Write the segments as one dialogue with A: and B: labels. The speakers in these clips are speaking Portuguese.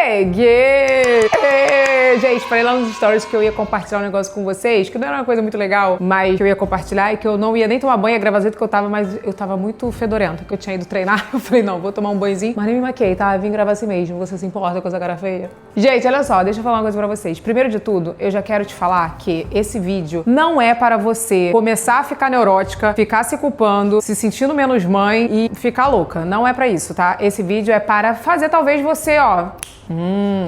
A: Peguei! Gente, falei lá nos stories que eu ia compartilhar um negócio com vocês, que não era uma coisa muito legal, mas que eu ia compartilhar e que eu não ia nem tomar banho, ia gravar que eu tava, mas eu tava muito fedorenta, que eu tinha ido treinar. Eu falei, não, vou tomar um banhozinho, mas nem me maquiei, tá? Vim gravar assim mesmo. Você se importa com essa cara feia? Gente, olha só, deixa eu falar uma coisa pra vocês. Primeiro de tudo, eu já quero te falar que esse vídeo não é para você começar a ficar neurótica, ficar se culpando, se sentindo menos mãe e ficar louca. Não é pra isso, tá? Esse vídeo é para fazer talvez você,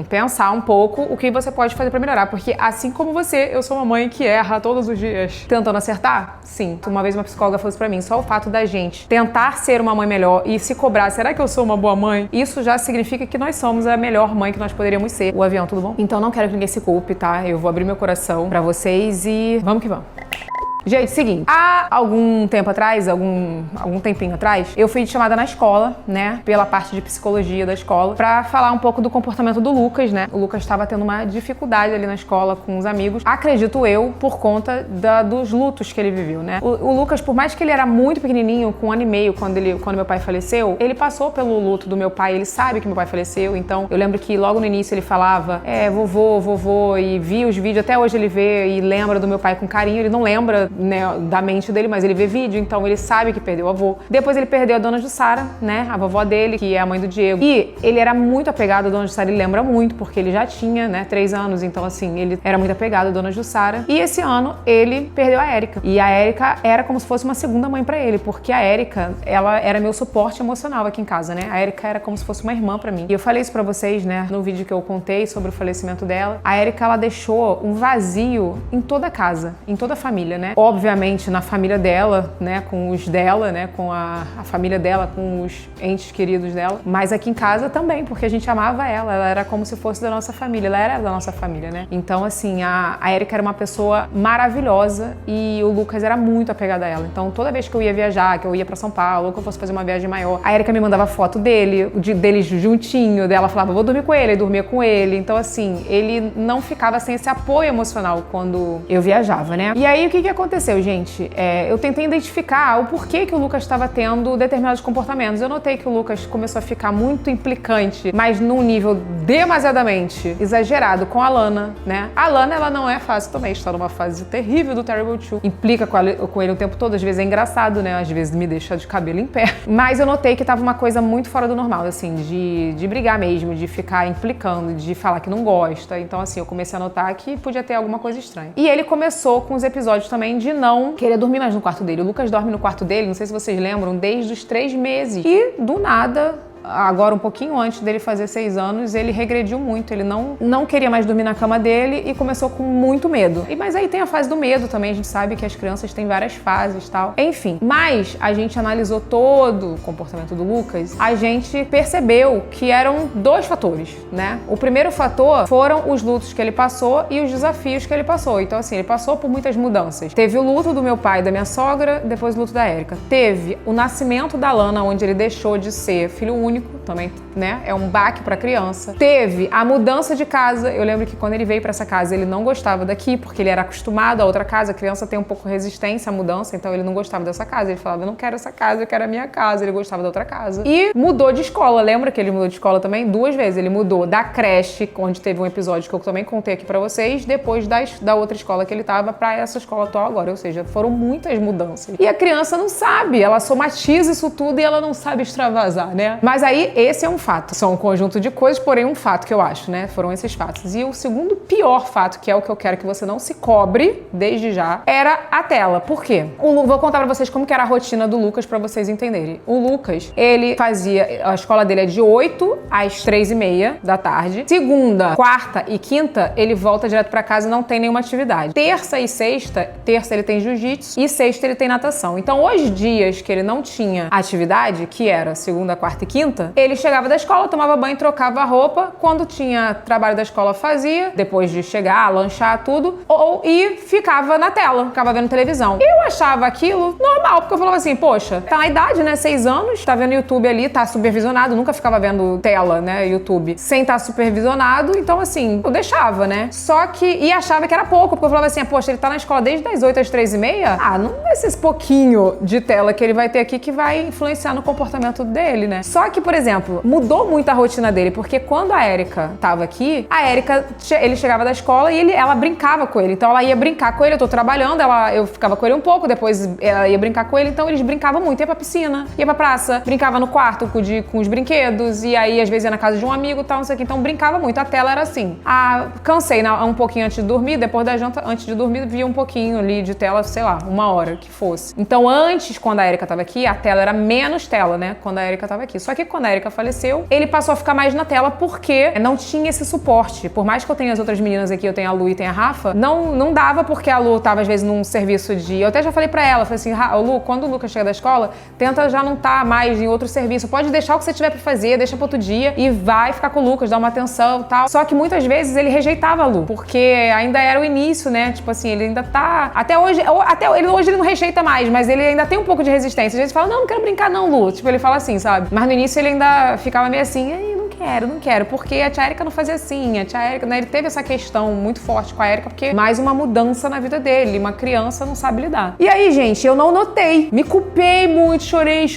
A: pensar um pouco o que você pode fazer pra melhorar, porque assim como você, eu sou uma mãe que erra todos os dias tentando acertar. Sim, uma vez uma psicóloga falou isso pra mim, só o fato da gente tentar ser uma mãe melhor e se cobrar, será que eu sou uma boa mãe? Isso já significa que nós somos a melhor mãe que nós poderíamos ser. O avião, tudo bom? Então não quero que ninguém se culpe, tá? Eu vou abrir meu coração pra vocês e vamos que vamos. Gente, seguinte, há algum tempo atrás, algum tempinho atrás, eu fui chamada na escola, né, pela parte de psicologia da escola, pra falar um pouco do comportamento do Lucas, né? O Lucas estava tendo uma dificuldade ali na escola com os amigos, acredito eu, por conta dos lutos que ele viveu, né? O Lucas, por mais que ele era muito pequenininho, com 1 ano e meio, quando meu pai faleceu, ele passou pelo luto do meu pai, ele sabe que meu pai faleceu, então eu lembro que logo no início ele falava, vovô, e via os vídeos, até hoje ele vê e lembra do meu pai com carinho, ele não lembra, né, da mente dele, mas ele vê vídeo, então ele sabe que perdeu o avô. Depois ele perdeu a dona Jussara, né, a vovó dele, que é a mãe do Diego. E ele era muito apegado à dona Jussara, ele lembra muito, porque ele já tinha, né, 3 anos, então assim, ele era muito apegado à dona Jussara. E esse ano ele perdeu a Érica. E a Érica era como se fosse uma segunda mãe pra ele, porque a Érica, ela era meu suporte emocional aqui em casa, né? A Érica era como se fosse uma irmã pra mim. E eu falei isso pra vocês, né, no vídeo que eu contei sobre o falecimento dela. A Érica, ela deixou um vazio em toda a casa, em toda a família, né? Obviamente, na família dela, né, com os dela, né, com a família dela, com os entes queridos dela, mas aqui em casa também, porque a gente amava ela era como se fosse da nossa família, ela era da nossa família, né? Então, assim, a Érica era uma pessoa maravilhosa e o Lucas era muito apegado a ela. Então, toda vez que eu ia viajar, que eu ia pra São Paulo, ou que eu fosse fazer uma viagem maior, a Érica me mandava foto deles juntinho, dela falava, vou dormir com ele dormia com ele. Então, assim, ele não ficava sem esse apoio emocional quando eu viajava, né? E aí, o que aconteceu, gente? Eu tentei identificar o porquê que o Lucas estava tendo determinados comportamentos. Eu notei que o Lucas começou a ficar muito implicante, mas num nível demasiadamente exagerado com a Lana, né? A Lana, ela não é fácil também, está numa fase terrível do Terrible 2. Implica com ele o tempo todo, às vezes é engraçado, né? Às vezes me deixa de cabelo em pé. Mas eu notei que tava uma coisa muito fora do normal, assim, de brigar mesmo, de ficar implicando, de falar que não gosta. Então, assim, eu comecei a notar que podia ter alguma coisa estranha. E ele começou com os episódios também de não queria dormir mais no quarto dele. O Lucas dorme no quarto dele, não sei se vocês lembram, desde os 3 meses. E, do nada, agora um pouquinho antes dele fazer 6 anos, ele regrediu muito. Ele não queria mais dormir na cama dele e começou com muito medo. Mas aí tem a fase do medo também, a gente sabe que as crianças têm várias fases e tal. Enfim, mas a gente analisou todo o comportamento do Lucas, a gente percebeu que eram 2 fatores, né? O primeiro fator foram os lutos que ele passou e os desafios que ele passou. Então, assim, ele passou por muitas mudanças. Teve o luto do meu pai e da minha sogra, depois o luto da Érica. Teve o nascimento da Lana, onde ele deixou de ser filho único, também, né? É um baque pra criança. Teve a mudança de casa. Eu lembro que quando ele veio pra essa casa, ele não gostava daqui, porque ele era acostumado a outra casa. A criança tem um pouco de resistência à mudança, então ele não gostava dessa casa. Ele falava, eu não quero essa casa, eu quero a minha casa. Ele gostava da outra casa. E mudou de escola. Lembra que ele mudou de escola também? 2 vezes. Ele mudou da creche, onde teve um episódio que eu também contei aqui pra vocês, depois da outra escola que ele tava pra essa escola atual agora. Ou seja, foram muitas mudanças. E a criança não sabe. Ela somatiza isso tudo e ela não sabe extravasar, né? Mas aí, esse é um fato. São um conjunto de coisas, porém um fato que eu acho, né? Foram esses fatos. E o segundo pior fato, que é o que eu quero que você não se cobre desde já, era a tela. Por quê? Vou contar pra vocês como que era a rotina do Lucas pra vocês entenderem. O Lucas, ele fazia... A escola dele é de 8 às 3h30 da tarde. Segunda, quarta e quinta, ele volta direto pra casa e não tem nenhuma atividade. Terça e sexta, terça ele tem jiu-jitsu e sexta ele tem natação. Então, os dias que ele não tinha atividade, que era segunda, quarta e quinta, ele chegava da escola, tomava banho, trocava a roupa, quando tinha trabalho da escola fazia, depois de chegar, lanchar, tudo, e ficava na tela, ficava vendo televisão. Eu achava aquilo normal, porque eu falava assim, poxa, tá na idade, né, 6 anos, tá vendo YouTube ali, tá supervisionado, nunca ficava vendo tela, né, YouTube, sem estar supervisionado, então assim, eu deixava, né, só que, e achava que era pouco, porque eu falava assim, poxa, ele tá na escola desde as 8 às 3h30, não vai ser esse pouquinho de tela que ele vai ter aqui que vai influenciar no comportamento dele, né. Só que, por exemplo, exemplo, mudou muito a rotina dele, porque quando a Erika tava aqui, ele chegava da escola e ela brincava com ele. Então ela ia brincar com ele, eu tô trabalhando, eu ficava com ele um pouco, depois ela ia brincar com ele, então eles brincavam muito, ia pra piscina, ia pra praça, brincava no quarto com os brinquedos, e aí às vezes ia na casa de um amigo e tal, não sei o que, então brincava muito. A tela era assim. Cansei um pouquinho antes de dormir, depois da janta, antes de dormir, via um pouquinho ali de tela, sei lá, 1 hora que fosse. Então antes, quando a Erika tava aqui, a tela era menos tela, né? Quando a Erika tava aqui. Só que quando a Erika faleceu, ele passou a ficar mais na tela porque não tinha esse suporte. Por mais que eu tenha as outras meninas aqui, eu tenho a Lu e tenho a Rafa, não dava porque a Lu tava às vezes num serviço de... Eu até já falei pra ela, falei assim, Lu, quando o Lucas chega da escola, tenta já não tá mais em outro serviço. Pode deixar o que você tiver pra fazer, deixa pra outro dia e vai ficar com o Lucas, dá uma atenção e tal. Só que muitas vezes ele rejeitava a Lu, porque ainda era o início, né? Tipo assim, ele ainda tá... Hoje ele não rejeita mais, mas ele ainda tem um pouco de resistência. Às vezes fala, não quero brincar não, Lu. Tipo, ele fala assim, sabe? Mas no início ele ainda ficava meio assim, não quero, porque a tia Erika não fazia assim, a tia Erika, né, ele teve essa questão muito forte com a Erika, porque mais uma mudança na vida dele, uma criança não sabe lidar. E aí, gente, eu não notei, me culpei muito, chorei,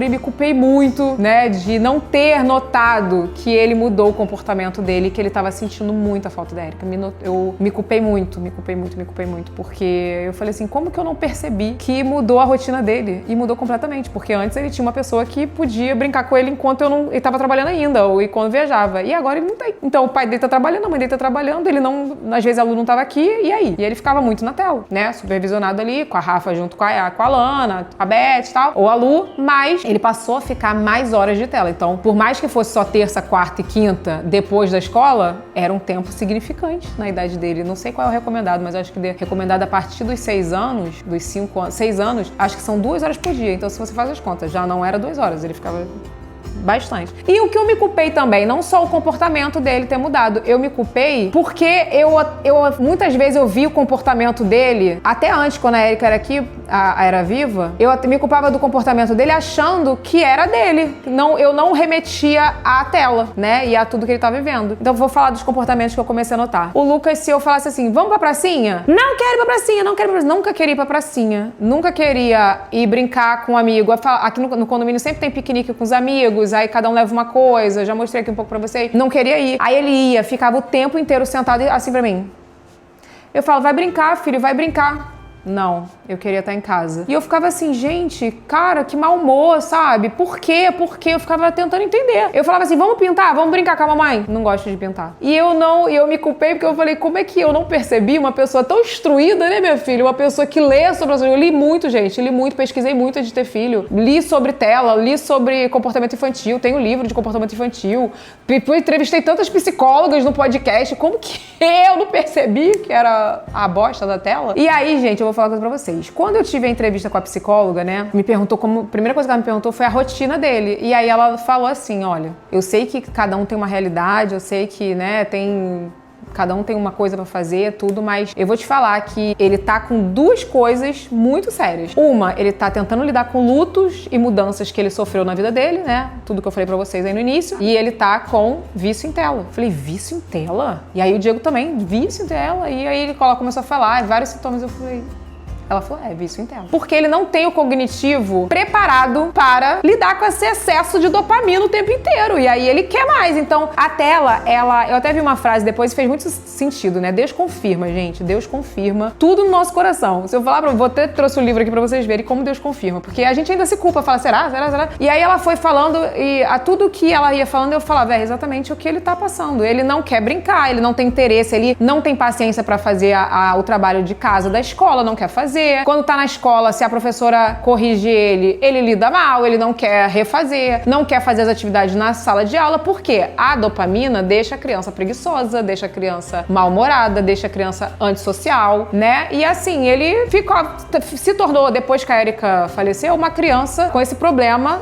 A: me culpei muito, né, de não ter notado que ele mudou o comportamento dele, que ele tava sentindo muito a falta da Erika. Eu me culpei muito, porque eu falei assim, como que eu não percebi que mudou a rotina dele? E mudou completamente, porque antes ele tinha uma pessoa que podia brincar com ele enquanto ele tava trabalhando ainda, ou quando viajava. E agora ele não tem. Então o pai dele tá trabalhando, a mãe dele tá trabalhando, ele não... Às vezes a Lu não tava aqui, e aí? E ele ficava muito na tela, né? Supervisionado ali, com a Rafa junto com a Lana, a Beth e tal, ou a Lu, mas ele passou a ficar mais horas de tela. Então, por mais que fosse só terça, quarta e quinta depois da escola, era um tempo significante na idade dele. Não sei qual é o recomendado, mas acho que recomendado a partir dos 6 anos, dos 5 anos, 6 anos, acho que são 2 horas por dia. Então, se você faz as contas, já não era 2 horas, ele ficava... bastante. E o que eu me culpei também, não só o comportamento dele ter mudado, eu me culpei porque eu muitas vezes eu vi o comportamento dele, até antes, quando a Erika era aqui, era viva, eu me culpava do comportamento dele achando que era dele. Eu não remetia à tela, né, e a tudo que ele tá vivendo. Então eu vou falar dos comportamentos que eu comecei a notar. O Lucas, se eu falasse assim, vamos pra pracinha? Não quero ir pra pracinha, não quero ir pra pracinha. Nunca queria ir pra pracinha. Nunca queria ir brincar com um amigo. Aqui no condomínio sempre tem piquenique com os amigos, aí cada um leva uma coisa, já mostrei aqui um pouco pra vocês. Não queria ir. Aí ele ia, ficava o tempo inteiro sentado assim pra mim. Eu falo, vai brincar, filho, vai brincar. Não, eu queria estar em casa. E eu ficava assim, gente, cara, que mau humor, sabe? Por quê? Por quê? Eu ficava tentando entender. Eu falava assim, vamos pintar? Vamos brincar com a mamãe? Não gosto de pintar. E eu me culpei porque eu falei, como é que eu não percebi uma pessoa tão instruída, né, minha filha? Uma pessoa que lê sobre... Eu li muito, gente, pesquisei muito antes de ter filho. Li sobre tela, li sobre comportamento infantil, tenho livro de comportamento infantil. Entrevistei tantas psicólogas no podcast, como que eu não percebi que era a bosta da tela? E aí, gente, eu vou falar uma coisa pra vocês. Quando eu tive a entrevista com a psicóloga, né, me perguntou a primeira coisa que ela me perguntou foi a rotina dele. E aí ela falou assim, olha, eu sei que cada um tem uma realidade, eu sei que, né, cada um tem uma coisa pra fazer, tudo, mas eu vou te falar que ele tá com 2 coisas muito sérias. Uma, ele tá tentando lidar com lutos e mudanças que ele sofreu na vida dele, né? Tudo que eu falei pra vocês aí no início. E ele tá com vício em tela. Eu falei, vício em tela? E aí o Diego também, vício em tela. E aí ele começou a falar, vários sintomas, eu falei... Ela falou, vício em tela. Porque ele não tem o cognitivo preparado para lidar com esse excesso de dopamina o tempo inteiro. E aí ele quer mais. Então, a tela, eu até vi uma frase depois e fez muito sentido, né? Deus confirma, gente. Deus confirma tudo no nosso coração. Se eu falar vou até trouxe o livro aqui pra vocês verem como Deus confirma. Porque a gente ainda se culpa, fala, será? E aí ela foi falando e a tudo que ela ia falando, eu falava, é exatamente o que ele tá passando. Ele não quer brincar, ele não tem interesse, ele não tem paciência pra fazer o trabalho de casa da escola, não quer fazer. Quando tá na escola, se a professora corrige ele lida mal, ele não quer refazer, não quer fazer as atividades na sala de aula, porque a dopamina deixa a criança preguiçosa, deixa a criança mal-humorada, deixa a criança antissocial, né? E assim, ele se tornou, depois que a Erika faleceu, uma criança com esse problema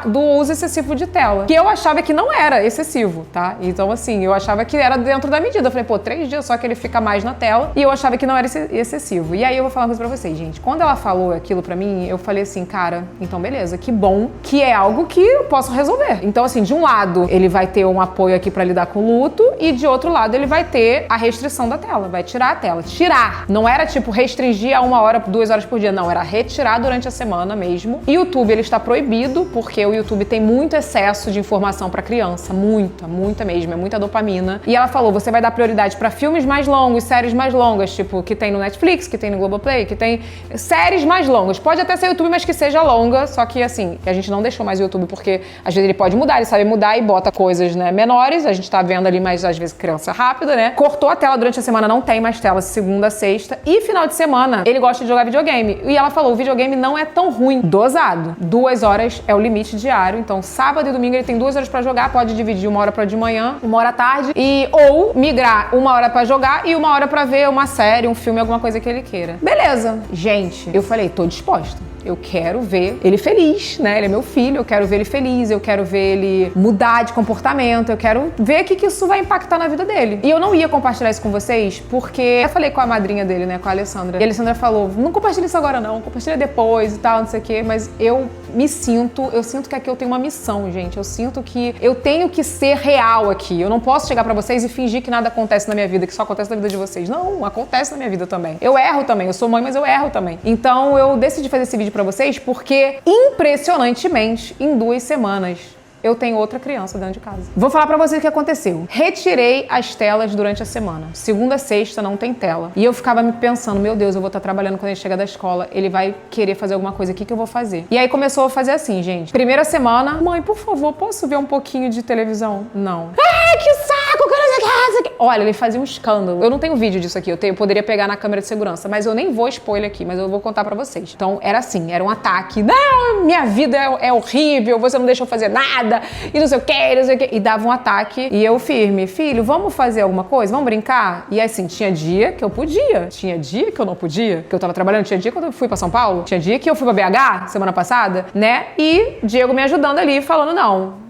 A: do uso excessivo de tela, que eu achava que não era excessivo, tá? Então assim, eu achava que era dentro da medida. Eu falei, 3 dias só que ele fica mais na tela, e eu achava que não era excessivo. E aí eu vou falar uma coisa pra vocês, gente. Quando ela falou aquilo pra mim, eu falei assim, cara, então beleza, que bom que é algo que eu posso resolver. Então, assim, de um lado, ele vai ter um apoio aqui pra lidar com o luto e de outro lado, ele vai ter a restrição da tela, vai tirar a tela. Tirar! Não era, tipo, restringir a 1 hora, 2 horas por dia, não. Era retirar durante a semana mesmo. E o YouTube, ele está proibido, porque o YouTube tem muito excesso de informação pra criança. Muita mesmo. É muita dopamina. E ela falou, você vai dar prioridade pra filmes mais longos, séries mais longas, tipo, que tem no Netflix, que tem no Globoplay, que tem séries mais longas. Pode até ser YouTube, mas que seja longa, só que, assim, a gente não deixou mais o YouTube, porque às vezes ele pode mudar, ele sabe mudar e bota coisas, né, menores. A gente tá vendo ali, mas às vezes criança rápida, né? Cortou a tela durante a semana, não tem mais tela segunda a sexta. E final de semana, ele gosta de jogar videogame. E ela falou, o videogame não é tão ruim, dosado. 2 horas é o limite diário. Então, sábado e domingo ele tem 2 horas pra jogar, pode dividir 1 hora pra de manhã, 1 hora à tarde, ou migrar 1 hora pra jogar e 1 hora pra ver uma série, um filme, alguma coisa que ele queira. Beleza. Gente, eu falei, tô disposta. Eu quero ver ele feliz, né? Ele é meu filho, eu quero ver ele feliz, eu quero ver ele mudar de comportamento, eu quero ver o que isso vai impactar na vida dele. E eu não ia compartilhar isso com vocês, porque eu falei com a madrinha dele, né? Com a Alessandra. E a Alessandra falou, não compartilha isso agora não, compartilha depois e tal, não sei o quê. Mas eu sinto que aqui eu tenho uma missão, gente. Eu sinto que eu tenho que ser real aqui. Eu não posso chegar pra vocês e fingir que nada acontece na minha vida, que só acontece na vida de vocês. Não, acontece na minha vida também. Eu erro também, eu sou mãe, mas eu erro também. Então eu decidi fazer esse vídeo pra vocês porque, impressionantemente, em 2 semanas, eu tenho outra criança dentro de casa. Vou falar pra vocês o que aconteceu. Retirei as telas durante a semana. Segunda a sexta não tem tela. E eu ficava me pensando, meu Deus, eu vou estar trabalhando quando ele chegar da escola, ele vai querer fazer alguma coisa, o que eu vou fazer? E aí começou a fazer assim, gente. Primeira semana, mãe, por favor, posso ver um pouquinho de televisão? Não. Ai, que saco, que não sei o que. Olha, ele fazia um escândalo. Eu não tenho vídeo disso aqui, eu poderia pegar na câmera de segurança, mas eu nem vou expor ele aqui, mas eu vou contar pra vocês. Então, era assim, era um ataque. Não, minha vida é horrível, você não deixa eu fazer nada. E não sei o que, não sei o que. E dava um ataque. E eu firme, filho, vamos fazer alguma coisa? Vamos brincar? E assim, tinha dia que eu podia. Tinha dia que eu não podia. Que eu tava trabalhando. Tinha dia que eu fui pra São Paulo. Tinha dia que eu fui pra BH, semana passada, né? E Diego me ajudando ali, falando,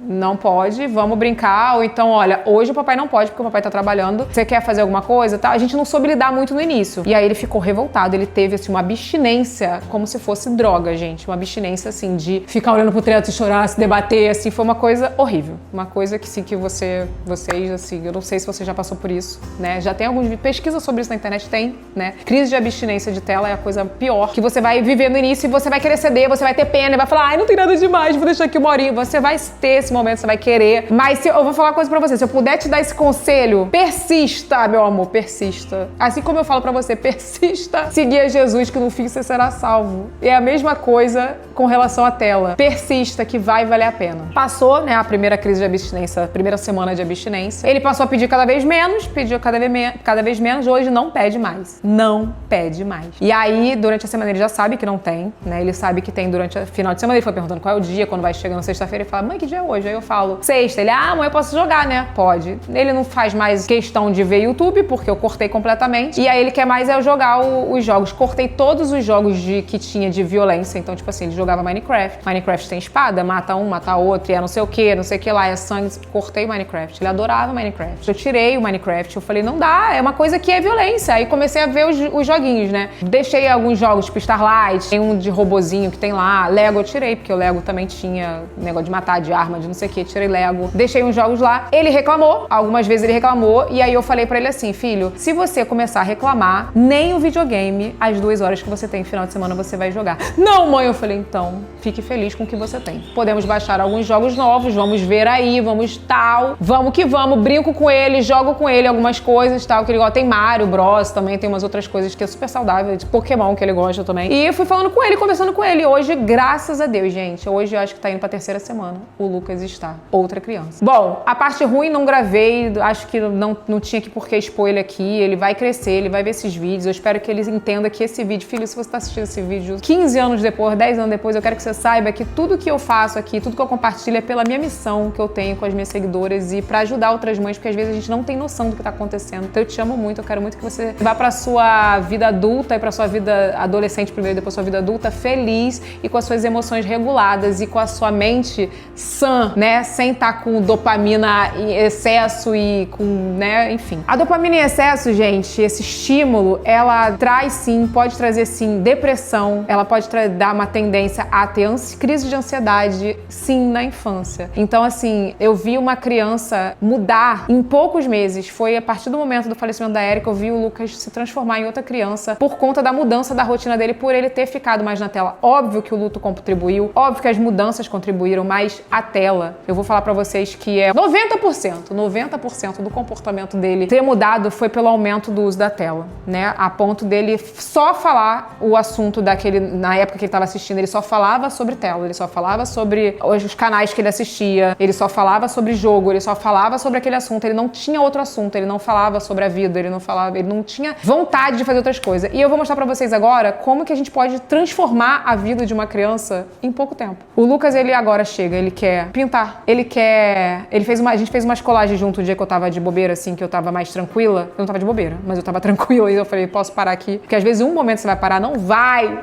A: não pode, vamos brincar. Ou então, olha, hoje o papai não pode, porque o papai tá trabalhando. Você quer fazer alguma coisa? Tá? A gente não soube lidar muito no início. E aí ele ficou revoltado. Ele teve, assim, uma abstinência, como se fosse droga, gente. Uma abstinência, assim, de ficar olhando pro teto e chorar, se debater, assim. Foi uma coisa horrível. Uma coisa que, sim, que vocês, assim, eu não sei se você já passou por isso, né? Já tem alguns pesquisa sobre isso na internet, tem, né? Crise de abstinência de tela é a coisa pior que você vai viver no início e você vai querer ceder, você vai ter pena e vai falar, ai, não tem nada demais, vou deixar aqui uma horinha. Você vai ter esse momento, você vai querer. Mas eu vou falar uma coisa pra você, se eu puder te dar esse conselho, persista, meu amor, persista. Assim como eu falo pra você, persista, seguir a Jesus, que no fim você será salvo. E é a mesma coisa com relação à tela. Persista, que vai valer a pena. Passou, né, a primeira crise de abstinência, a primeira semana de abstinência. Ele passou a pedir cada vez menos, pediu cada vez menos, hoje não pede mais. Não pede mais. E aí, durante a semana, ele já sabe que não tem, né? Ele sabe que tem durante o final de semana, ele foi perguntando qual é o dia, quando vai chegando sexta-feira, ele fala, mãe, que dia é hoje? Aí eu falo, sexta. Ele, mãe, eu posso jogar, né? Pode. Ele não faz mais questão de ver YouTube, porque eu cortei completamente. E aí ele quer mais eu jogar os jogos. Cortei todos os jogos que tinha de violência. Então, tipo assim, ele jogava Minecraft. Minecraft tem espada, mata um, mata outro, e é não sei o que lá, é sangue. Cortei Minecraft. Ele adorava Minecraft. Eu tirei o Minecraft. Eu falei, não dá, é uma coisa que é violência. Aí comecei a ver os joguinhos, né? Deixei alguns jogos, tipo Starlight, tem um de robozinho que tem lá. Lego eu tirei, porque o Lego também tinha negócio de matar, de arma, de não sei o que. Tirei Lego. Deixei uns jogos lá. Ele reclamou. Algumas vezes ele reclamou. E aí eu falei pra ele assim, filho, se você começar a reclamar, nem o videogame, as 2 horas que você tem no final de semana, você vai jogar. Não, mãe! Eu falei, então, fique feliz com o que você tem. Podemos baixar alguns jogos novos, vamos ver aí, vamos tal. Vamos que vamos, brinco com ele, jogo com ele algumas coisas, tal, que ele gosta. Tem Mario Bros, também tem umas outras coisas que é super saudável, de Pokémon que ele gosta também. E eu fui falando com ele, conversando com ele. Hoje, graças a Deus, gente, hoje eu acho que tá indo pra 3ª semana. O Lucas está outra criança. Bom, a parte ruim não gravei, acho que não tinha que por que expor ele aqui. Ele vai crescer, ele vai ver esses vídeos. Eu espero que ele entenda que esse vídeo, filho, se você tá assistindo esse vídeo 15 anos depois, 10 anos depois, eu quero que você saiba que tudo que eu faço aqui, tudo que eu compartilho é pela minha missão que eu tenho com as minhas seguidoras e pra ajudar outras mães, porque às vezes a gente não tem noção do que tá acontecendo. Então eu te amo muito, eu quero muito que você vá pra sua vida adulta e pra sua vida adolescente primeiro, depois sua vida adulta feliz e com as suas emoções reguladas e com a sua mente sã, sã, né? Sem estar com dopamina em excesso e com, né? Enfim. A dopamina em excesso, gente, esse estímulo, ela traz sim, pode trazer sim depressão, ela pode dar uma tendência a ter crise de ansiedade, sim, na infância. Então, assim, eu vi uma criança mudar em poucos meses. Foi a partir do momento do falecimento da Érica, eu vi o Lucas se transformar em outra criança por conta da mudança da rotina dele, por ele ter ficado mais na tela. Óbvio que o luto contribuiu, óbvio que as mudanças contribuíram, mas a tela, eu vou falar pra vocês que é 90% do comportamento dele ter mudado foi pelo aumento do uso da tela, né? A ponto dele só falar o assunto daquele, na época que ele estava assistindo, ele só falava sobre tela, ele só falava sobre os canais que ele assistia, ele só falava sobre jogo, ele só falava sobre aquele assunto, ele não tinha outro assunto, ele não falava sobre a vida, ele não tinha vontade de fazer outras coisas. E eu vou mostrar pra vocês agora como que a gente pode transformar a vida de uma criança em pouco tempo. O Lucas, ele agora chega, ele quer pintar, a gente fez umas colagens junto o dia que eu tava de bobeira, assim, que eu tava mais tranquila. Eu não tava de bobeira, mas eu tava tranquila e eu falei, posso parar aqui? Porque às vezes em um momento você vai parar, não vai,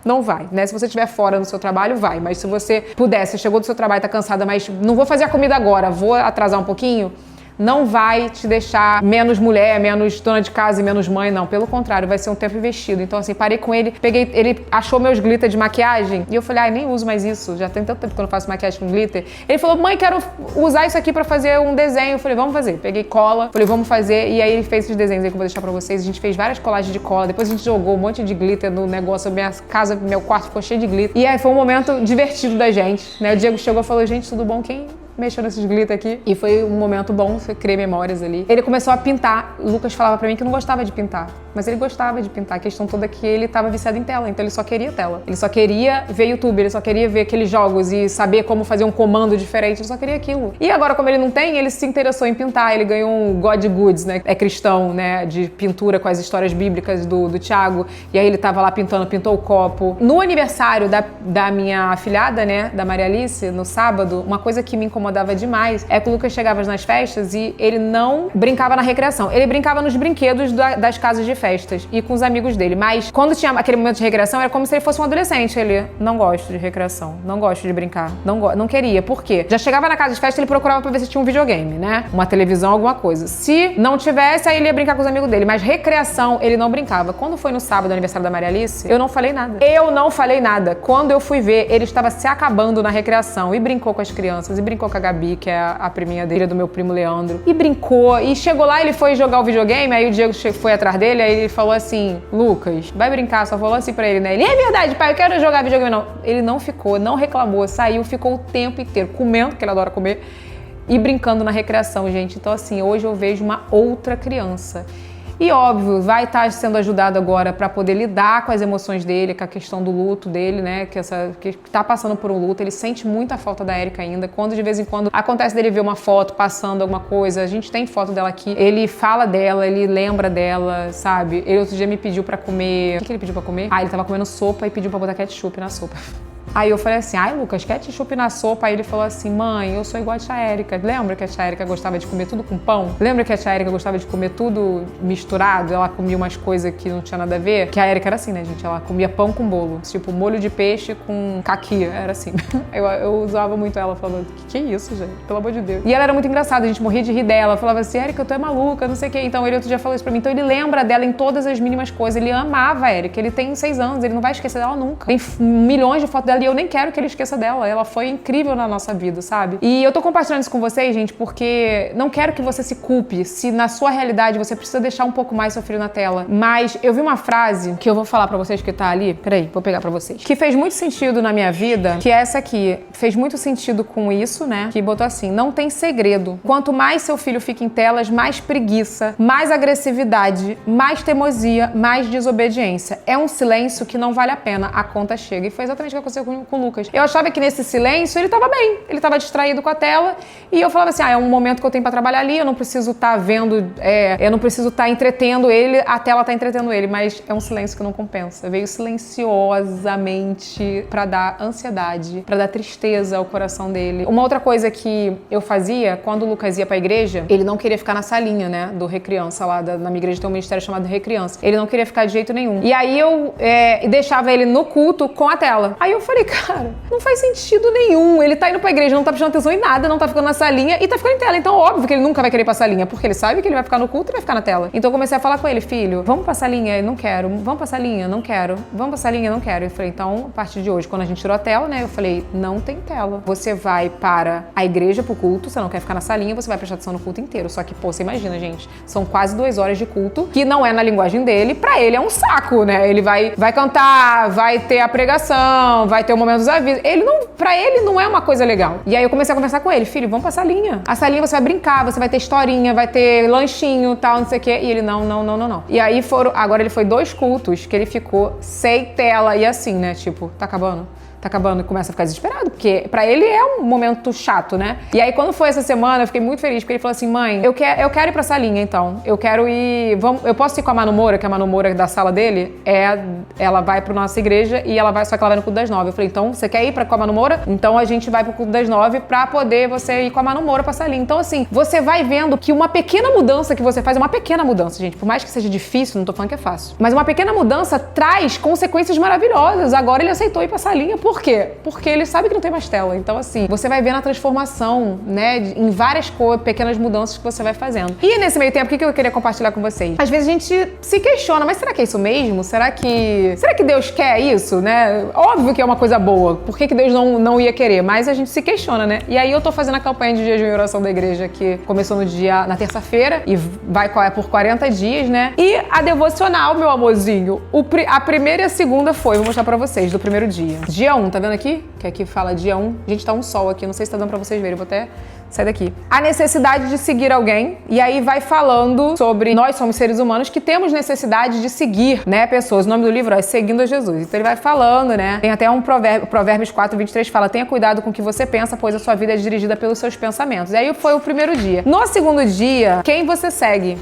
A: né? Se você estiver fora no seu trabalho, vai. Mas se você puder, você chegou do seu trabalho, tá cansada, mas não vou fazer a comida agora, vou atrasar um pouquinho, não vai te deixar menos mulher, menos dona de casa e menos mãe, não. Pelo contrário, vai ser um tempo investido. Então, assim, parei com ele, ele achou meus glitter de maquiagem e eu falei, nem uso mais isso. Já tem tanto tempo que eu não faço maquiagem com glitter. Ele falou, mãe, quero usar isso aqui pra fazer um desenho. Eu falei, vamos fazer. Peguei cola, falei, vamos fazer. E aí ele fez esses desenhos aí que eu vou deixar pra vocês. A gente fez várias colagens de cola, depois a gente jogou um monte de glitter no negócio. Minha casa, meu quarto ficou cheio de glitter. E aí foi um momento divertido da gente, né? O Diego chegou e falou, gente, tudo bom? Quem mexeu nesses glitter aqui? E foi um momento bom, eu criei memórias ali. Ele começou a pintar. O Lucas falava pra mim que não gostava de pintar, mas ele gostava de pintar. A questão toda é que ele tava viciado em tela, então ele só queria tela. Ele só queria ver YouTube, ele só queria ver aqueles jogos e saber como fazer um comando diferente, ele só queria aquilo. E agora, como ele não tem, ele se interessou em pintar, ele ganhou um God Goods, né? É cristão, né? De pintura com as histórias bíblicas do Thiago. E aí ele tava lá pintando, pintou o copo. No aniversário da minha afilhada, né? Da Maria Alice, no sábado, uma coisa que me incomodava demais é que o Lucas chegava nas festas e ele não brincava na recreação. Ele brincava nos brinquedos das casas de festas e com os amigos dele. Mas quando tinha aquele momento de recreação, era como se ele fosse um adolescente. Ele, não gosto de recreação, não gosto de brincar, não queria. Por quê? Já chegava na casa de festa, ele procurava pra ver se tinha um videogame, né? Uma televisão, alguma coisa. Se não tivesse, aí ele ia brincar com os amigos dele. Mas recreação, ele não brincava. Quando foi no sábado, aniversário da Maria Alice, eu não falei nada. Quando eu fui ver, ele estava se acabando na recreação e brincou com as crianças, e brincou com a Gabi, que é a priminha dele, do meu primo Leandro, e brincou, e chegou lá, ele foi jogar o videogame, aí o Diego foi atrás dele, aí ele falou assim, Lucas, vai brincar, só falou assim pra ele, né? Ele, é verdade, pai, eu quero jogar videogame, não. Ele não ficou, não reclamou, saiu, ficou o tempo inteiro comendo, que ele adora comer, e brincando na recreação, gente. Então, assim, hoje eu vejo uma outra criança. E óbvio, vai estar sendo ajudado agora para poder lidar com as emoções dele, com a questão do luto dele, né? Que tá passando por um luto. Ele sente muita falta da Érica ainda. Quando de vez em quando acontece dele ver uma foto passando alguma coisa, a gente tem foto dela aqui. Ele fala dela, ele lembra dela, sabe? Ele outro dia me pediu para comer. O que ele pediu para comer? Ele tava comendo sopa e pediu para botar ketchup na sopa. Aí eu falei assim, Lucas, ketchup na sopa? Aí ele falou assim, mãe, eu sou igual a tia Érica. Lembra que a tia Érica gostava de comer tudo com pão? Lembra que a tia Érica gostava de comer tudo misturado? Ela comia umas coisas que não tinha nada a ver? Que a Érica era assim, né, gente? Ela comia pão com bolo. Tipo, molho de peixe com caqui. Era assim. Eu usava muito ela, falando, que é isso, gente? Pelo amor de Deus. E ela era muito engraçada, a gente morria de rir dela. Falava assim, Érica, tu é maluca, não sei o quê. Então ele outro dia falou isso pra mim. Então ele lembra dela em todas as mínimas coisas. Ele amava a Érica. Ele tem 6 anos, ele não vai esquecer dela nunca. Tem milhões de fotos dela e eu nem quero que ele esqueça dela. Ela foi incrível na nossa vida, sabe? E eu tô compartilhando isso com vocês, gente, porque não quero que você se culpe se na sua realidade você precisa deixar um pouco mais seu filho na tela. Mas eu vi uma frase que eu vou falar pra vocês que tá ali. Peraí, vou pegar pra vocês. Que fez muito sentido na minha vida, que é essa aqui. Fez muito sentido com isso, né? Que botou assim, não tem segredo. Quanto mais seu filho fica em telas, mais preguiça, mais agressividade, mais teimosia, mais desobediência. É um silêncio que não vale a pena. A conta chega. E foi exatamente o que aconteceu com o Lucas. Eu achava que nesse silêncio ele tava bem, ele tava distraído com a tela e eu falava assim, é um momento que eu tenho pra trabalhar ali, eu não preciso estar vendo, eu não preciso estar entretendo ele, a tela tá entretendo ele, mas é um silêncio que não compensa. Veio silenciosamente pra dar ansiedade, pra dar tristeza ao coração dele. Uma outra coisa que eu fazia, quando o Lucas ia pra igreja, ele não queria ficar na salinha, né, do Recriança lá, na minha igreja tem um ministério chamado Recriança. Ele não queria ficar de jeito nenhum. E aí eu deixava ele no culto com a tela. Aí eu falei, falei, cara, não faz sentido nenhum. Ele tá indo pra igreja, não tá prestando atenção em nada, não tá ficando na salinha e tá ficando em tela. Então, óbvio que ele nunca vai querer pra salinha, porque ele sabe que ele vai ficar no culto e vai ficar na tela. Então, eu comecei a falar com ele, filho, vamos pra salinha? Não quero. Vamos pra salinha? Não quero. Vamos pra salinha? Não quero. Eu falei, então, a partir de hoje, quando a gente tirou a tela, né, eu falei, não tem tela. Você vai para a igreja pro culto, você não quer ficar na salinha, você vai prestar atenção no culto inteiro. Só que, pô, você imagina, gente, são quase 2 horas de culto, que não é na linguagem dele, pra ele é um saco, né? Ele vai cantar, vai ter a pregação, vai ter o momento dos avisos. Pra ele não é uma coisa legal. E aí eu comecei a conversar com ele, filho, vamos pra salinha. A salinha você vai brincar, você vai ter historinha, vai ter lanchinho, tal, não sei o quê. E ele, não. E aí agora ele foi 2 cultos que ele ficou sem tela e assim, né? Tipo, tá acabando? Tá acabando e começa a ficar desesperado, porque pra ele é um momento chato, né? E aí quando foi essa semana, eu fiquei muito feliz, porque ele falou assim, mãe, eu quero ir pra salinha, então. Eu quero ir, eu posso ir com a Manu Moura, que é a Manu Moura da sala dele, ela vai pra nossa igreja e só que ela vai no culto das 9. Eu falei, então, você quer ir com a Manu Moura? Então a gente vai pro culto das 9 pra poder você ir com a Manu Moura pra salinha. Então assim, você vai vendo que uma pequena mudança que você faz, é uma pequena mudança, gente, por mais que seja difícil, não tô falando que é fácil, mas uma pequena mudança traz consequências maravilhosas. Agora ele aceitou ir pra salinha. Por quê? Porque ele sabe que não tem mais tela. Então, assim, você vai vendo a transformação, né, em várias pequenas mudanças que você vai fazendo. E nesse meio tempo, o que eu queria compartilhar com vocês? Às vezes a gente se questiona, mas será que é isso mesmo? Será que Deus quer isso, né? Óbvio que é uma coisa boa. Por que Deus não ia querer? Mas a gente se questiona, né? E aí eu tô fazendo a campanha de jejum e oração da igreja, que começou na terça-feira e vai por 40 dias, né? E a devocional, meu amorzinho, a primeira e a segunda vou mostrar pra vocês, do primeiro dia. Dia 1, tá vendo aqui? Que aqui fala dia 1. Gente, tá um sol aqui, não sei se tá dando pra vocês verem, eu vou até sair daqui. A necessidade de seguir alguém, e aí vai falando sobre nós somos seres humanos que temos necessidade de seguir, né, pessoas. O nome do livro é Seguindo a Jesus. Então ele vai falando, né, tem até um Provérbios 4:23 fala, tenha cuidado com o que você pensa, pois a sua vida é dirigida pelos seus pensamentos. E aí foi o primeiro dia. No segundo dia, quem você segue?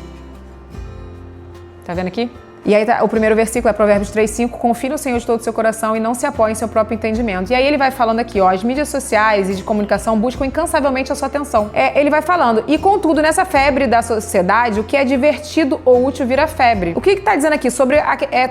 A: Tá vendo aqui? E aí o primeiro versículo é Provérbios 3:5, confie no Senhor de todo o seu coração e não se apoie em seu próprio entendimento. E aí ele vai falando aqui, ó, as mídias sociais e de comunicação buscam incansavelmente a sua atenção. Ele vai falando, e contudo, nessa febre da sociedade, o que é divertido ou útil vira febre. O que tá dizendo aqui? Sobre,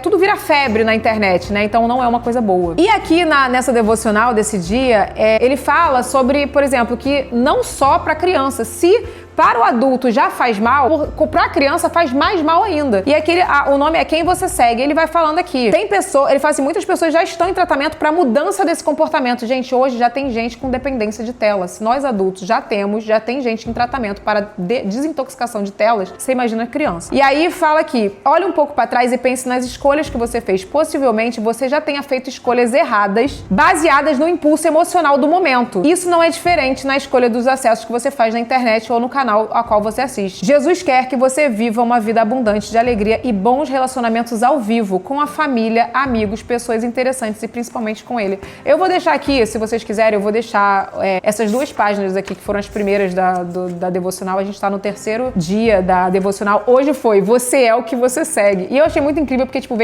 A: tudo vira febre na internet, né? Então não é uma coisa boa. E aqui nessa devocional desse dia, ele fala sobre, por exemplo, que não só para criança, se para o adulto já faz mal, para a criança faz mais mal ainda. E aqui o nome é Quem Você Segue. Ele vai falando aqui. Ele fala assim, muitas pessoas já estão em tratamento para mudança desse comportamento. Gente, hoje já tem gente com dependência de telas. Se nós adultos já tem gente em tratamento para desintoxicação de telas, você imagina a criança. E aí fala aqui, olhe um pouco para trás e pense nas escolhas que você fez. Possivelmente você já tenha feito escolhas erradas, baseadas no impulso emocional do momento. Isso não é diferente na escolha dos acessos que você faz na internet ou no canal a qual você assiste. Jesus quer que você viva uma vida abundante de alegria e bons relacionamentos ao vivo, com a família, amigos, pessoas interessantes e principalmente com Ele. Eu vou deixar aqui, se vocês quiserem, eu vou deixar essas 2 páginas aqui, que foram as primeiras da devocional. A gente tá no 3º dia da devocional. Hoje foi Você é o que você segue. E eu achei muito incrível, porque tipo,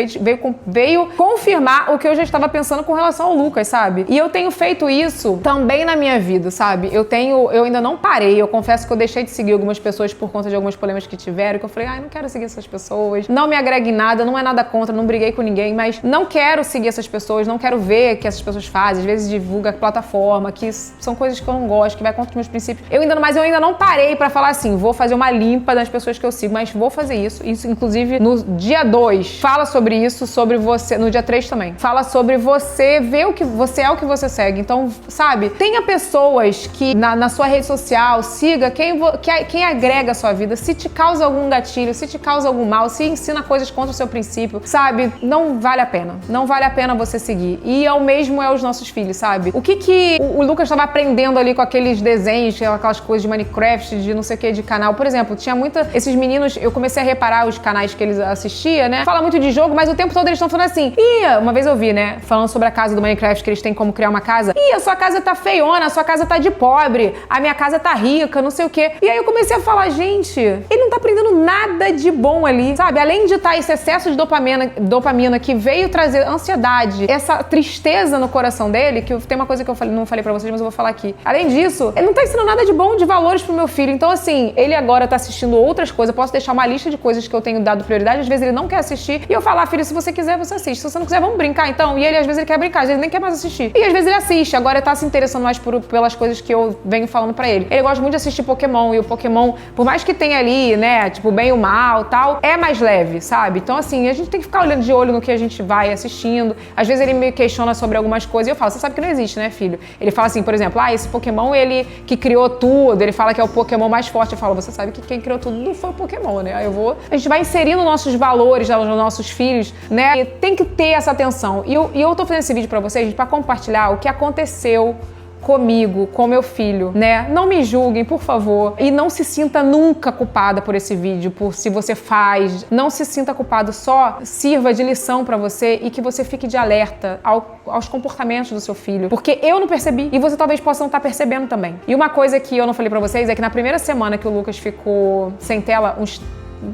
A: veio confirmar o que eu já estava pensando com relação ao Lucas, sabe? E eu tenho feito isso também na minha vida, sabe? Eu ainda não parei, eu confesso que eu deixei de seguir algumas pessoas por conta de alguns problemas que tiveram, que eu falei, não quero seguir essas pessoas, não me agrega em nada, não é nada contra, não briguei com ninguém, mas não quero seguir essas pessoas, não quero ver o que essas pessoas fazem, às vezes divulga plataforma, que são coisas que eu não gosto, que vai contra os meus princípios. Eu ainda não parei pra falar assim, vou fazer uma limpa das pessoas que eu sigo, mas vou fazer isso, inclusive no dia 2, fala sobre isso, sobre você, no dia 3 também, fala sobre você ver o que você é, o que você segue. Então, sabe, tenha pessoas que na sua rede social, siga quem agrega a sua vida, se te causa algum gatilho, se te causa algum mal, se ensina coisas contra o seu princípio, sabe? Não vale a pena. Não vale a pena você seguir. E o mesmo os nossos filhos, sabe? O que o Lucas estava aprendendo ali com aqueles desenhos, aquelas coisas de Minecraft, de não sei o que, de canal. Por exemplo, tinha esses meninos, eu comecei a reparar os canais que eles assistiam, né? Fala muito de jogo, mas o tempo todo eles estão falando assim, uma vez eu vi, né? Falando sobre a casa do Minecraft, que eles têm como criar uma casa. A sua casa tá feiona, a sua casa tá de pobre, a minha casa tá rica, não sei o quê. E aí eu comecei a falar, gente, ele não tá aprendendo nada de bom ali, sabe? Além de estar esse excesso de dopamina que veio trazer ansiedade, essa tristeza no coração dele, que tem uma coisa que eu não falei pra vocês, mas eu vou falar aqui. Além disso, ele não tá ensinando nada de bom, de valores pro meu filho. Então, assim, ele agora tá assistindo outras coisas. Eu posso deixar uma lista de coisas que eu tenho dado prioridade. Às vezes ele não quer assistir. E eu falo, filho, se você quiser, você assiste. Se você não quiser, vamos brincar, então. E ele, às vezes, ele quer brincar. Às vezes, ele nem quer mais assistir. E, às vezes, ele assiste. Agora, ele tá se interessando mais pelas coisas que eu venho falando pra ele. Ele gosta muito de assistir Pokémon. E o Pokémon, por mais que tenha ali, né, tipo, o bem e o mal, tal, é mais leve, sabe? Então, assim, a gente tem que ficar olhando de olho no que a gente vai assistindo. Às vezes, ele me questiona sobre algumas coisas e eu falo, você sabe que não existe, né, filho? Ele fala assim, por exemplo, esse Pokémon, ele que criou tudo, ele fala que é o Pokémon mais forte. Eu falo, você sabe que quem criou tudo não foi o Pokémon, né? Aí a gente vai inserindo nossos valores aos nossos filhos, né? E tem que ter essa atenção. E eu tô fazendo esse vídeo pra vocês, gente, pra compartilhar o que aconteceu comigo, com meu filho, né? Não me julguem, por favor. E não se sinta nunca culpada por esse vídeo, por se você faz. Não se sinta culpado, só sirva de lição pra você e que você fique de alerta aos comportamentos do seu filho. Porque eu não percebi e você talvez possa não estar percebendo também. E uma coisa que eu não falei pra vocês é que na primeira semana que o Lucas ficou sem tela,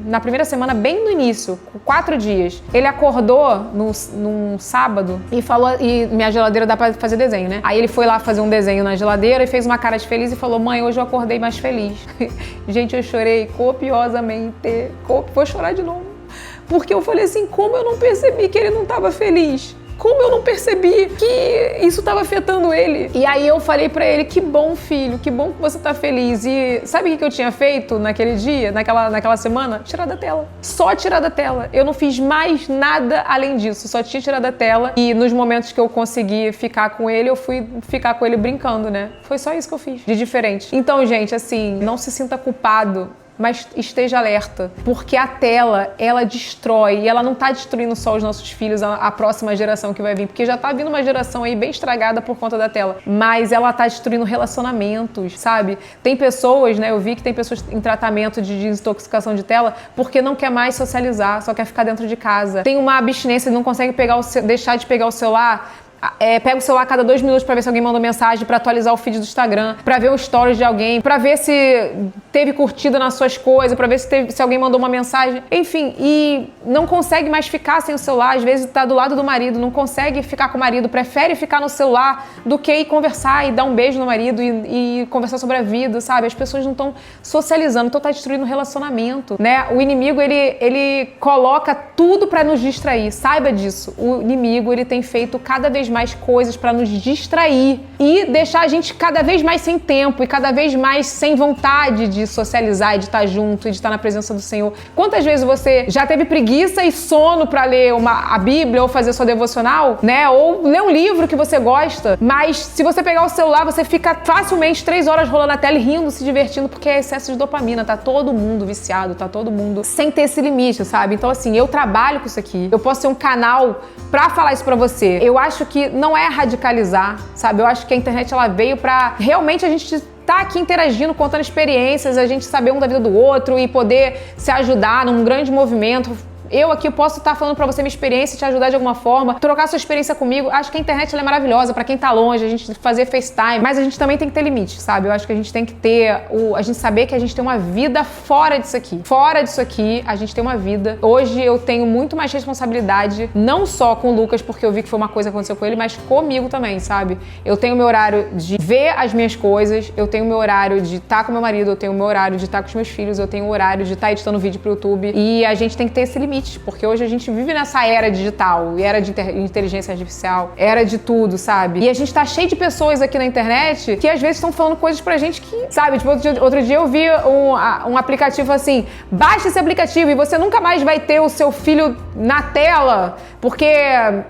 A: na primeira semana, bem no início, 4 dias, ele acordou num sábado e falou, e minha geladeira dá pra fazer desenho, né? Aí ele foi lá fazer um desenho na geladeira e fez uma cara de feliz e falou, mãe, hoje eu acordei mais feliz. Gente, eu chorei copiosamente. Vou chorar de novo. Porque eu falei assim, como eu não percebi que ele não tava feliz? Como eu não percebi que isso estava afetando ele? E aí eu falei pra ele, que bom, filho, que bom que você tá feliz. E sabe o que eu tinha feito naquele dia, naquela semana? Tirar da tela. Só tirar da tela. Eu não fiz mais nada além disso, só tinha tirado da tela. E nos momentos que eu consegui ficar com ele, eu fui ficar com ele brincando, né? Foi só isso que eu fiz, de diferente. Então, gente, assim, não se sinta culpado, mas esteja alerta, porque a tela, ela destrói, e ela não tá destruindo só os nossos filhos, a próxima geração que vai vir, porque já tá vindo uma geração aí bem estragada por conta da tela, mas ela tá destruindo relacionamentos, sabe? Tem pessoas, né, eu vi que tem pessoas em tratamento de desintoxicação de tela porque não quer mais socializar, só quer ficar dentro de casa. Tem uma abstinência, não consegue deixar de pegar o celular. Pega o celular a cada 2 minutos pra ver se alguém mandou mensagem, pra atualizar o feed do Instagram, pra ver o stories de alguém, pra ver se teve curtida nas suas coisas, pra ver se alguém mandou uma mensagem. Enfim, e não consegue mais ficar sem o celular. Às vezes tá do lado do marido, não consegue ficar com o marido, prefere ficar no celular do que ir conversar e dar um beijo no marido e conversar sobre a vida, sabe? As pessoas não estão socializando, então tá destruindo o relacionamento, né? O inimigo, ele coloca tudo pra nos distrair, saiba disso. O inimigo, ele tem feito cada vez mais coisas para nos distrair e deixar a gente cada vez mais sem tempo e cada vez mais sem vontade de socializar e de estar junto e de estar na presença do Senhor. Quantas vezes você já teve preguiça e sono para ler a Bíblia ou fazer sua devocional, né? Ou ler um livro que você gosta, mas se você pegar o celular, você fica facilmente 3 horas rolando a tela e rindo, se divertindo, porque é excesso de dopamina, tá todo mundo viciado, tá todo mundo sem ter esse limite, sabe? Então, assim, eu trabalho com isso aqui, eu posso ser um canal pra falar isso pra você. Eu acho que não é radicalizar, sabe? Eu acho que a internet, ela veio pra realmente a gente tá aqui interagindo, contando experiências, a gente saber um da vida do outro e poder se ajudar num grande movimento. Eu aqui posso estar falando pra você minha experiência, te ajudar de alguma forma, trocar sua experiência comigo. Acho que a internet, ela é maravilhosa pra quem tá longe, a gente fazer FaceTime, mas a gente também tem que ter limite, sabe? Eu acho que a gente tem que ter a gente saber que a gente tem uma vida fora disso aqui. Fora disso aqui, a gente tem uma vida. Hoje eu tenho muito mais responsabilidade, não só com o Lucas, porque eu vi que foi uma coisa que aconteceu com ele, mas comigo também, sabe? Eu tenho meu horário de ver as minhas coisas, eu tenho meu horário de estar com meu marido, eu tenho meu horário de estar com os meus filhos, eu tenho o horário de estar editando vídeo pro YouTube, e a gente tem que ter esse limite. Porque hoje a gente vive nessa era digital, era de inteligência artificial, era de tudo, sabe? E a gente tá cheio de pessoas aqui na internet que às vezes estão falando coisas pra gente que, sabe? Tipo, outro dia eu vi um aplicativo assim, baixa esse aplicativo e você nunca mais vai ter o seu filho na tela, porque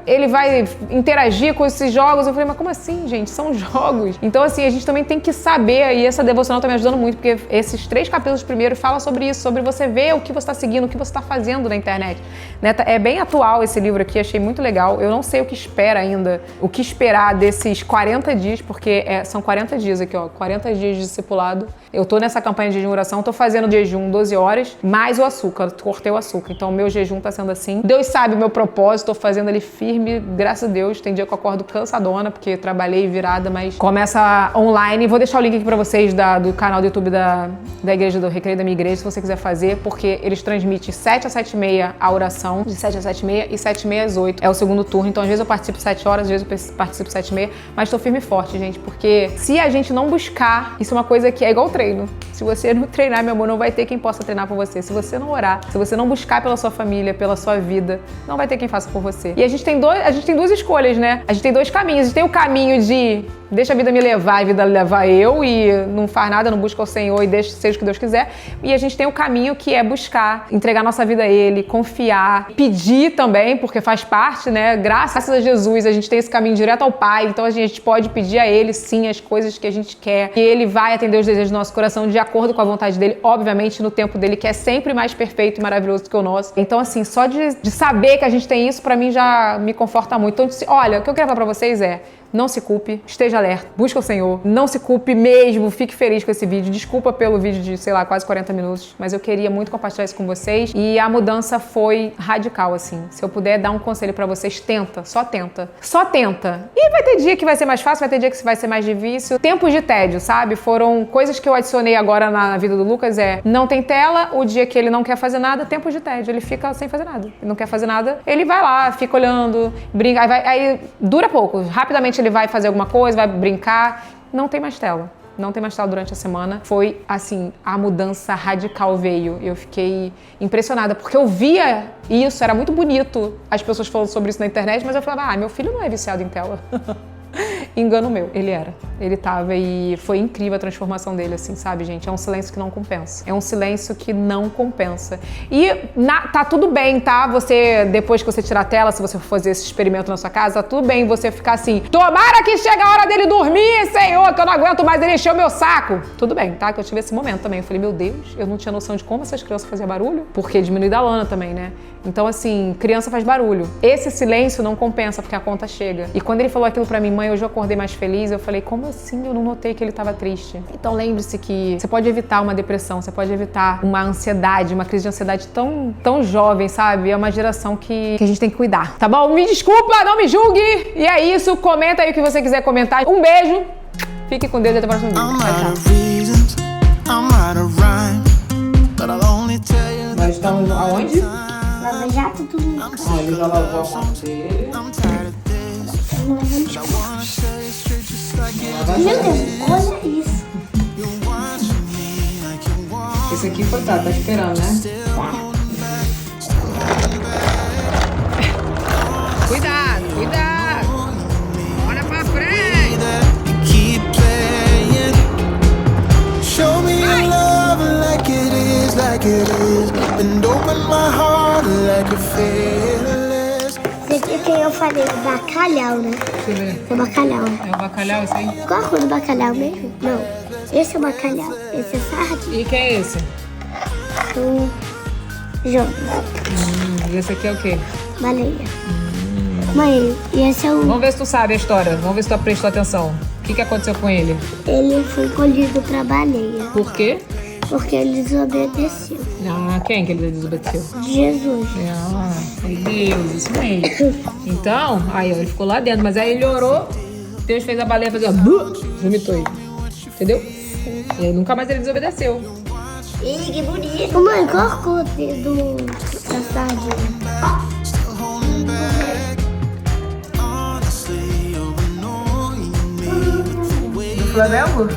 A: ele vai interagir com esses jogos. Eu falei, mas como assim, gente? São jogos. Então, assim, a gente também tem que saber, e essa devocional tá me ajudando muito, porque esses 3 capítulos primeiro fala sobre isso, sobre você ver o que você tá seguindo, o que você tá fazendo na internet. internet. Né? É bem atual esse livro aqui, achei muito legal. Eu não sei o que espera ainda, o que esperar desses 40 dias, porque são 40 dias aqui, ó, 40 dias de discipulado. Eu tô nessa campanha de jejum e oração, tô fazendo jejum 12 horas, mais o açúcar, cortei o açúcar. Então o meu jejum tá sendo assim. Deus sabe o meu propósito, tô fazendo ele firme, graças a Deus. Tem dia que eu acordo cansadona, porque trabalhei virada, mas começa online. Vou deixar o link aqui pra vocês do canal do YouTube da Igreja do Recreio da minha igreja, se você quiser fazer, porque eles transmitem 7 a 7h30 a oração, de 7 a 7h30 e 7h30 às 8. É o segundo turno, então às vezes eu participo 7 horas, às vezes eu participo 7h30, mas tô firme e forte, gente, porque se a gente não buscar, isso é uma coisa que é igual treino. Se você não treinar, meu amor, não vai ter quem possa treinar por você. Se você não orar, se você não buscar pela sua família, pela sua vida, não vai ter quem faça por você. E a gente tem duas escolhas, né? A gente tem dois caminhos. A gente tem o caminho de deixa a vida me levar e a vida levar eu e não faz nada, não busca o Senhor e deixa seja o que Deus quiser. E a gente tem o caminho que é buscar, entregar nossa vida a Ele, confiar, pedir também, porque faz parte, né? Graças a Jesus, a gente tem esse caminho direto ao Pai, então a gente pode pedir a Ele, sim, as coisas que a gente quer. E Ele vai atender os desejos do nosso coração de acordo com a vontade dEle, obviamente no tempo dEle, que é sempre mais perfeito e maravilhoso do que o nosso. Então, assim, só de saber que a gente tem isso, pra mim já me conforta muito. Então, olha, o que eu quero falar pra vocês é: não se culpe, esteja alerta, busca o Senhor, não se culpe mesmo, fique feliz com esse vídeo. Desculpa pelo vídeo de, sei lá, quase 40 minutos, mas eu queria muito compartilhar isso com vocês e a mudança foi radical, assim. Se eu puder dar um conselho pra vocês, tenta, só tenta. Só tenta. E vai ter dia que vai ser mais fácil, vai ter dia que vai ser mais difícil. Tempos de tédio, sabe? Foram coisas que eu adicionei agora na vida do Lucas, não tem tela, o dia que ele não quer fazer nada, tempos de tédio, ele fica sem fazer nada. Ele não quer fazer nada, ele vai lá, fica olhando, brinca, aí dura pouco, rapidamente ele vai fazer alguma coisa, vai brincar, não tem mais tela. Não tem mais tela durante a semana. Foi, assim, a mudança radical veio. Eu fiquei impressionada, porque eu via isso, era muito bonito as pessoas falando sobre isso na internet, mas eu falava, meu filho não é viciado em tela. Engano meu, ele era. Ele tava e foi incrível a transformação dele, assim, sabe, gente? É um silêncio que não compensa. É um silêncio que não compensa. E tá tudo bem, tá? Você, depois que você tirar a tela, se você for fazer esse experimento na sua casa, tá tudo bem você ficar assim, tomara que chegue a hora dele dormir, Senhor, que eu não aguento mais ele encher o meu saco. Tudo bem, tá? Que eu tive esse momento também. Eu falei, meu Deus, eu não tinha noção de como essas crianças faziam barulho, porque diminui da lana também, né? Então, assim, criança faz barulho. Esse silêncio não compensa, porque a conta chega. E quando ele falou aquilo pra mim, mãe, hoje eu acordei mais feliz, eu falei, como assim eu não notei que ele tava triste? Então lembre-se que você pode evitar uma depressão, você pode evitar uma ansiedade, uma crise de ansiedade tão jovem, sabe? É uma geração que a gente tem que cuidar, tá bom? Me desculpa, não me julgue! E é isso, comenta aí o que você quiser comentar. Um beijo, fique com Deus e até o próximo vídeo. Nós estamos aonde?
B: Lava Jato do Lucas.
A: Ele já lavou a mão dele.
B: Meu Deus, olha isso.
A: Esse aqui foi tá esperando, né? Cuidado, cuidado. Olha pra frente.
C: Show me your love like it is, like it is. And open my heart like a fearless.
B: Esse aqui que eu falei, bacalhau, né?
A: Deixa eu ver.
B: É bacalhau.
A: É o bacalhau esse aí?
B: Qual a cor do bacalhau mesmo? Não. Esse é o bacalhau. Esse é sardinha.
A: E quem é esse?
B: O Jonas.
A: E esse aqui é o quê?
B: Baleia. Mãe, e esse é o...
A: Vamos ver se tu sabe a história. Vamos ver se tu prestou atenção. O que aconteceu com ele?
B: Ele foi escolhido pra baleia.
A: Por quê?
B: Porque ele desobedeceu.
A: Quem que ele desobedeceu?
B: Jesus.
A: Foi Deus, isso mesmo. Então, aí ó, ele ficou lá dentro, mas aí ele orou, Deus fez a baleia fazer, vomitou ele. Entendeu? Sim. E aí nunca mais ele desobedeceu.
B: Ih, que bonito. Mãe, qual a cor da sardinha?
A: Do Flamengo?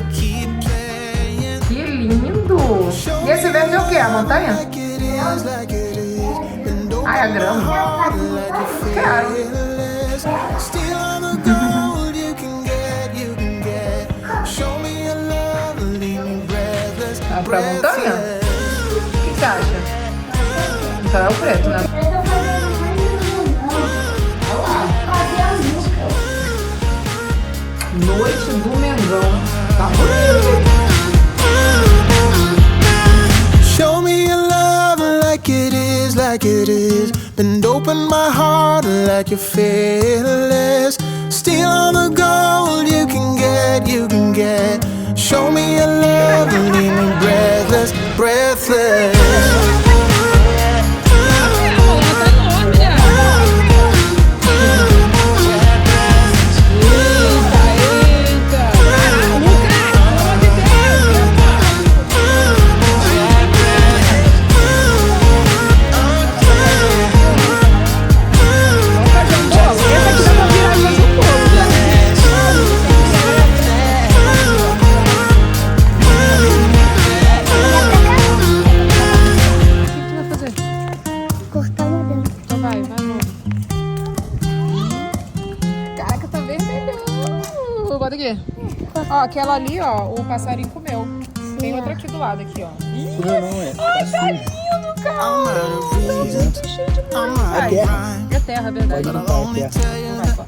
A: Que lindo! E esse verde é o quê? A montanha? É a grama. Quero. Pra montanha? O que você acha? Então é o preto, né? Noite do Mengão. Tá bonito.
C: Show me your love like it is. is, like it is. Bend open my heart like you're fearless. Steal all the gold you can get, you can get. Show me your love and leave me breathless, breathless.
B: Cortar o modelo.
A: Então vai, vamos. Caraca, tá vermelhão. Bota aqui. Ó, aquela ali, ó, o passarinho comeu. Tem outra aqui do lado, aqui, ó. Ai, tá lindo, cara. Tá cheio de molho. Vai. É terra, verdade.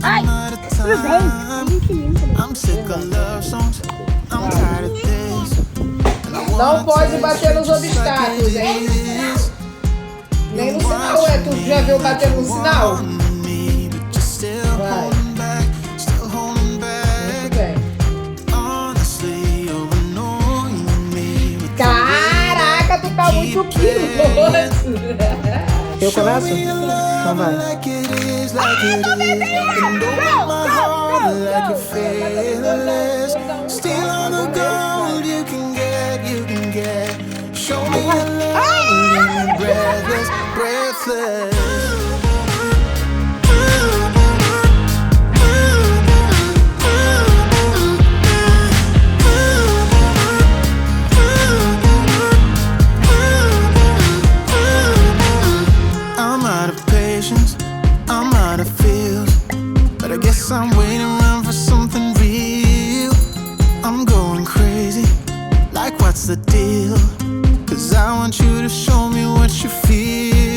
A: Ai, tudo bem.
C: I'm sick of love songs. I'm tired of this.
A: Não pode bater nos obstáculos, hein? Nem no sinal, tu já viu bater no sinal? Vai. Muito bem. Caraca, tu tá muito piloto. Eu começo? Então vai.
C: Breathless, breathless. I'm out of patience, I'm out of feels, but I guess I'm waiting around for something real. I'm going crazy, like what's the deal? 'Cause I want you to show me what you feel.